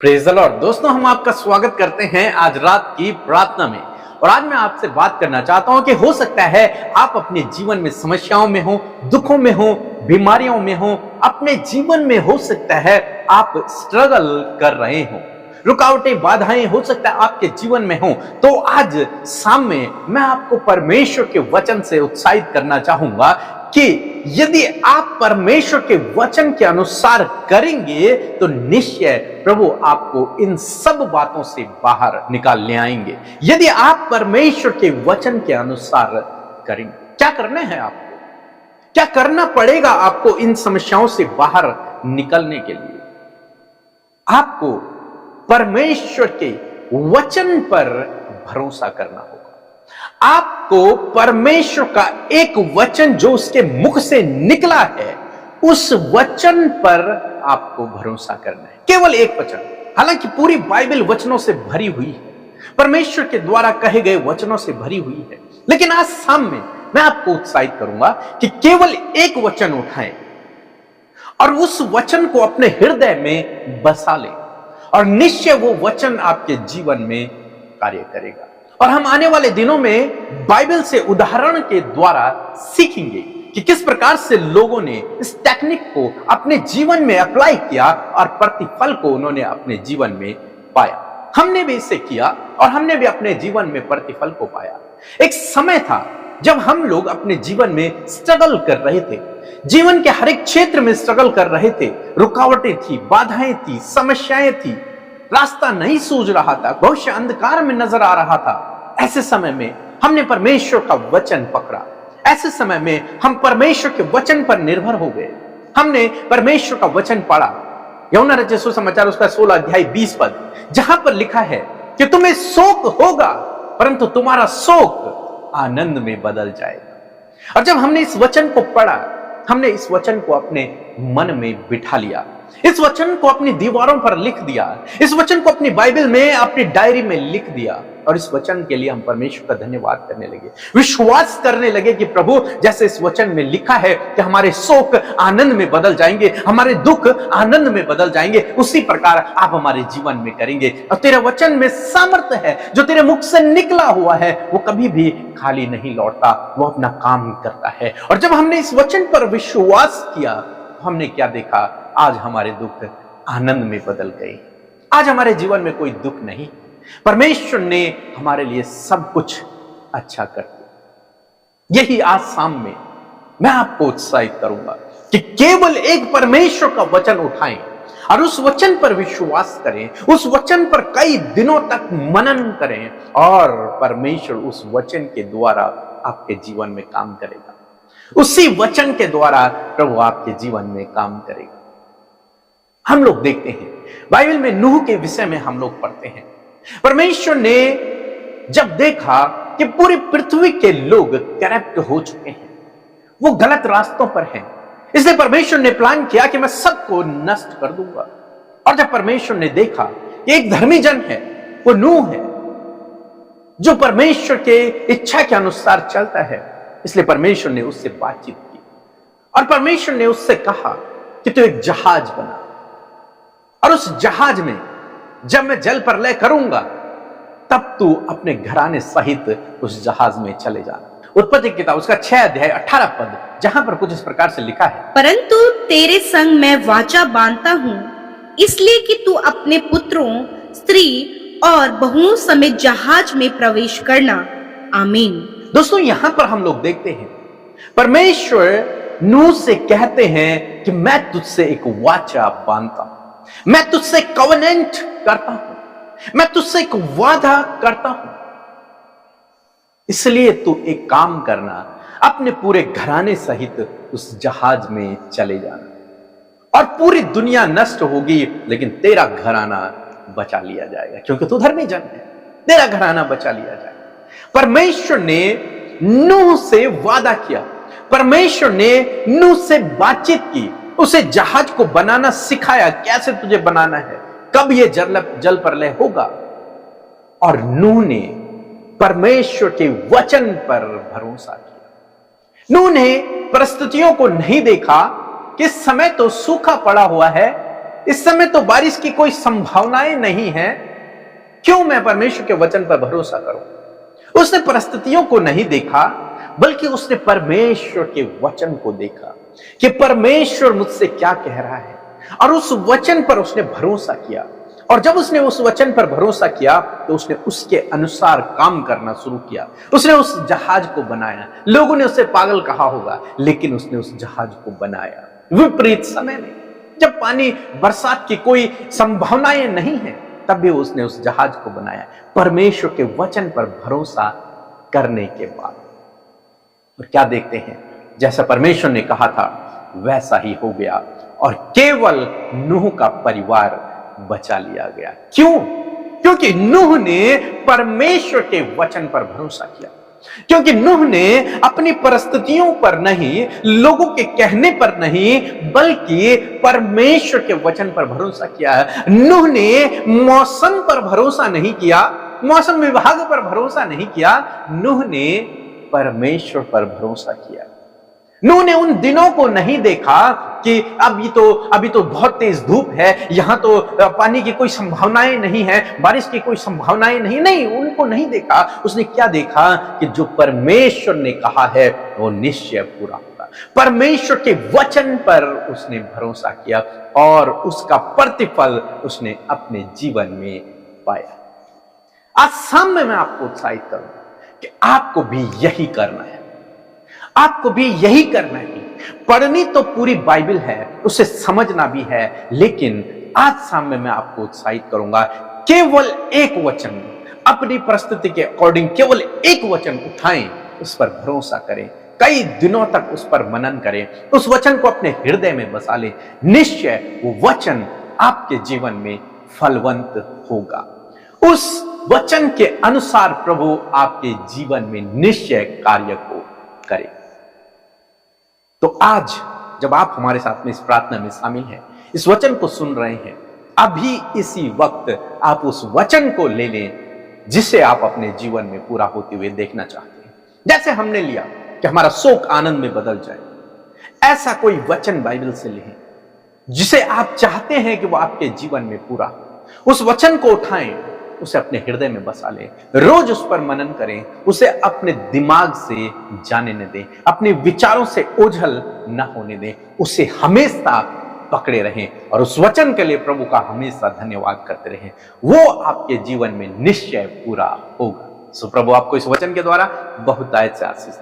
Praise the Lord. दोस्तों, हम आपका स्वागत करते हैं आज रात की प्रार्थना में। और आज मैं आपसे बात करना चाहता हूं कि हो सकता है आप अपने जीवन में समस्याओं में हो, दुखों में हो, बीमारियों में हो, अपने जीवन में हो सकता है आप स्ट्रगल कर रहे हो, रुकावटें बाधाएं हो सकता है आपके जीवन में हो। तो आज शाम में मैं आपको परमेश्वर के वचन से उत्साहित करना चाहूंगा कि यदि आप परमेश्वर के वचन के अनुसार करेंगे तो निश्चय प्रभु आपको इन सब बातों से बाहर निकाल ले आएंगे। यदि आप परमेश्वर के वचन के अनुसार करेंगे, क्या करना है आपको, क्या करना पड़ेगा आपको इन समस्याओं से बाहर निकलने के लिए? आपको परमेश्वर के वचन पर भरोसा करना होगा। आपको परमेश्वर का एक वचन जो उसके मुख से निकला है, उस वचन पर आपको भरोसा करना है। केवल एक वचन, हालांकि पूरी बाइबल वचनों से भरी हुई है, परमेश्वर के द्वारा कहे गए वचनों से भरी हुई है, लेकिन आज शाम में मैं आपको उत्साहित करूंगा कि केवल एक वचन उठाएं और उस वचन को अपने हृदय में बसा लें और निश्चय वो वचन आपके जीवन में कार्य करेगा। और हम आने वाले दिनों में बाइबल से उदाहरण के द्वारा सीखेंगे कि किस प्रकार से लोगों ने इस टेक्निक को अपने जीवन में अप्लाई किया और प्रतिफल को उन्होंने अपने जीवन में पाया। हमने भी इसे किया और हमने भी अपने जीवन में प्रतिफल को पाया। एक समय था जब हम लोग अपने जीवन में स्ट्रगल कर रहे थे, जीवन के हर एक क्षेत्र में स्ट्रगल कर रहे थे। रुकावटें थी, बाधाएं थी, समस्याएं थी, रास्ता नहीं सूझ रहा था, भविष्य अंधकार में नजर आ रहा था। ऐसे समय में हमने परमेश्वर का वचन पकड़ा। ऐसे समय में हम परमेश्वर के वचन पर निर्भर हो गए। हमने परमेश्वर का वचन पढ़ा। यूहन्ना रचित सुसमाचार उसका 16 अध्याय 20 पद, जहां पर लिखा है कि तुम्हें शोक होगा परंतु तुम्हारा शोक आनंद में बदल जाएगा। और जब हमने इस वचन को पढ़ा, हमने इस वचन को अपने मन में बिठा लिया, इस वचन को अपनी दीवारों पर लिख दिया, इस वचन को अपनी बाइबल में, अपनी डायरी में लिख दिया और इस वचन के लिए हम परमेश्वर का धन्यवाद करने लगे, विश्वास करने लगे कि प्रभु जैसे इस वचन में लिखा है कि हमारे शोक आनंद में बदल जाएंगे, हमारे दुख आनंद में बदल जाएंगे, उसी प्रकार आप हमारे जीवन में करेंगे। और तेरे वचन में सामर्थ्य है, जो तेरे मुख से निकला हुआ है वो कभी भी खाली नहीं लौटता, वो अपना काम करता है। और जब हमने इस वचन पर विश्वास किया, हमने क्या देखा? आज हमारे दुख आनंद में बदल गए। आज हमारे जीवन में कोई दुख नहीं। परमेश्वर ने हमारे लिए सब कुछ अच्छा कर दिया। यही आज शाम में मैं आपको उत्साहित करूंगा कि केवल एक परमेश्वर का वचन उठाएं और उस वचन पर विश्वास करें, उस वचन पर कई दिनों तक मनन करें और परमेश्वर उस वचन के द्वारा आपके जीवन में काम करेगा। उसी वचन के द्वारा प्रभु आपके जीवन में काम करेगा। हम लोग देखते हैं बाइबल में नूह के विषय में हम लोग पढ़ते हैं। परमेश्वर ने जब देखा कि पूरी पृथ्वी के लोग करप्ट हो चुके हैं, वो गलत रास्तों पर हैं, इसलिए परमेश्वर ने प्लान किया कि मैं सबको नष्ट कर दूंगा। और जब परमेश्वर ने देखा कि एक धर्मी जन है, वो नूह है, जो परमेश्वर के इच्छा के अनुसार चलता है, इसलिए परमेश्वर ने उससे बातचीत की और परमेश्वर ने उससे कहा कि तू एक जहाज बना और उस जहाज में जब मैं जल प्रलय करूंगा तब तू अपने घराने सहित उस जहाज में चले जाना। उत्पत्ति किताब उसका 6 अध्याय 18 पद, जहां पर कुछ इस प्रकार से लिखा है, परंतु तेरे संग मैं वाचा बांधता हूँ, इसलिए कि तू अपने पुत्रों, स्त्री और बहुओं समेत जहाज में प्रवेश करना। आमीन। दोस्तों, यहां पर हम लोग देखते हैं परमेश्वर नूह से कहते हैं कि मैं तुझसे एक वाचा बांधता हूं, मैं तुझसे कवनेंट करता हूं, मैं तुझसे एक वादा करता हूं। इसलिए तू एक काम करना, अपने पूरे घराने सहित उस जहाज में चले जाना और पूरी दुनिया नष्ट होगी लेकिन तेरा घराना बचा लिया जाएगा, क्योंकि तू धर्मी जन है, तेरा घराना बचा लिया जाएगा। परमेश्वर ने नूह से वादा किया, परमेश्वर ने नूह से बातचीत की, उसे जहाज को बनाना सिखाया, कैसे तुझे बनाना है, कब ये जल प्रलय होगा। और नूह ने परमेश्वर के वचन पर भरोसा किया। नूह ने परिस्थितियों को नहीं देखा कि समय तो सूखा पड़ा हुआ है, इस समय तो बारिश की कोई संभावनाएं नहीं है, क्यों मैं परमेश्वर के वचन पर भरोसा करूं? उसने परिस्थितियों को नहीं देखा, बल्कि उसने परमेश्वर के वचन को देखा कि परमेश्वर मुझसे क्या कह रहा है, और उस वचन पर उसने भरोसा किया। और जब उसने उस वचन पर भरोसा किया तो उसने उसके अनुसार काम करना शुरू किया। उसने उस जहाज को बनाया। लोगों ने उसे पागल कहा होगा, लेकिन उसने उस जहाज को बनाया विपरीत समय में, जब पानी बरसात की कोई संभावनाएं नहीं है, तब भी उसने उस जहाज को बनाया परमेश्वर के वचन पर भरोसा करने के बाद। और क्या देखते हैं, जैसा परमेश्वर ने कहा था वैसा ही हो गया, और केवल नूह का परिवार बचा लिया गया। क्यों? क्योंकि नूह ने परमेश्वर के वचन पर भरोसा किया, क्योंकि नूह ने अपनी परिस्थितियों पर नहीं, लोगों के कहने पर नहीं, बल्कि परमेश्वर के वचन पर भरोसा किया है। नूह ने मौसम पर भरोसा नहीं किया, मौसम विभाग पर भरोसा नहीं किया, नूह ने परमेश्वर पर भरोसा किया। नूह ने उन दिनों को नहीं देखा कि अभी तो बहुत तेज धूप है, यहां तो पानी की कोई संभावनाएं नहीं है, बारिश की कोई संभावनाएं नहीं, उनको नहीं देखा। उसने क्या देखा कि जो परमेश्वर ने कहा है वो निश्चय पूरा होगा। परमेश्वर के वचन पर उसने भरोसा किया और उसका प्रतिफल उसने अपने जीवन में पाया। आज शाम में मैं आपको उत्साहित करूंगा कि आपको भी यही करना है, आपको भी यही करना है। पढ़नी तो पूरी बाइबल है, उसे समझना भी है, लेकिन आज शाम में मैं आपको उत्साहित करूंगा, केवल एक वचन, अपनी परिस्थिति के अकॉर्डिंग केवल एक वचन उठाएं, उस पर भरोसा करें, कई दिनों तक उस पर मनन करें, उस वचन को अपने हृदय में बसा लें। निश्चय वो वचन आपके जीवन में फलवंत होगा। उस वचन के अनुसार प्रभु आपके जीवन में निश्चय कार्य को करे। तो आज जब आप हमारे साथ में इस प्रार्थना में शामिल हैं, इस वचन को सुन रहे हैं, अभी इसी वक्त आप उस वचन को ले लें जिसे आप अपने जीवन में पूरा होते हुए देखना चाहते हैं। जैसे हमने लिया कि हमारा शोक आनंद में बदल जाए, ऐसा कोई वचन बाइबल से लें जिसे आप चाहते हैं कि वो आपके जीवन में पूरा हो। उस वचन को उठाएं, उसे अपने हृदय में बसा लें, रोज उस पर मनन करें, उसे अपने दिमाग से जाने न दें, अपने विचारों से ओझल न होने दें, उसे हमेशा पकड़े रहें और उस वचन के लिए प्रभु का हमेशा धन्यवाद करते रहें। वो आपके जीवन में निश्चय पूरा होगा। सो प्रभु आपको इस वचन के द्वारा बहुत आयत से आशीष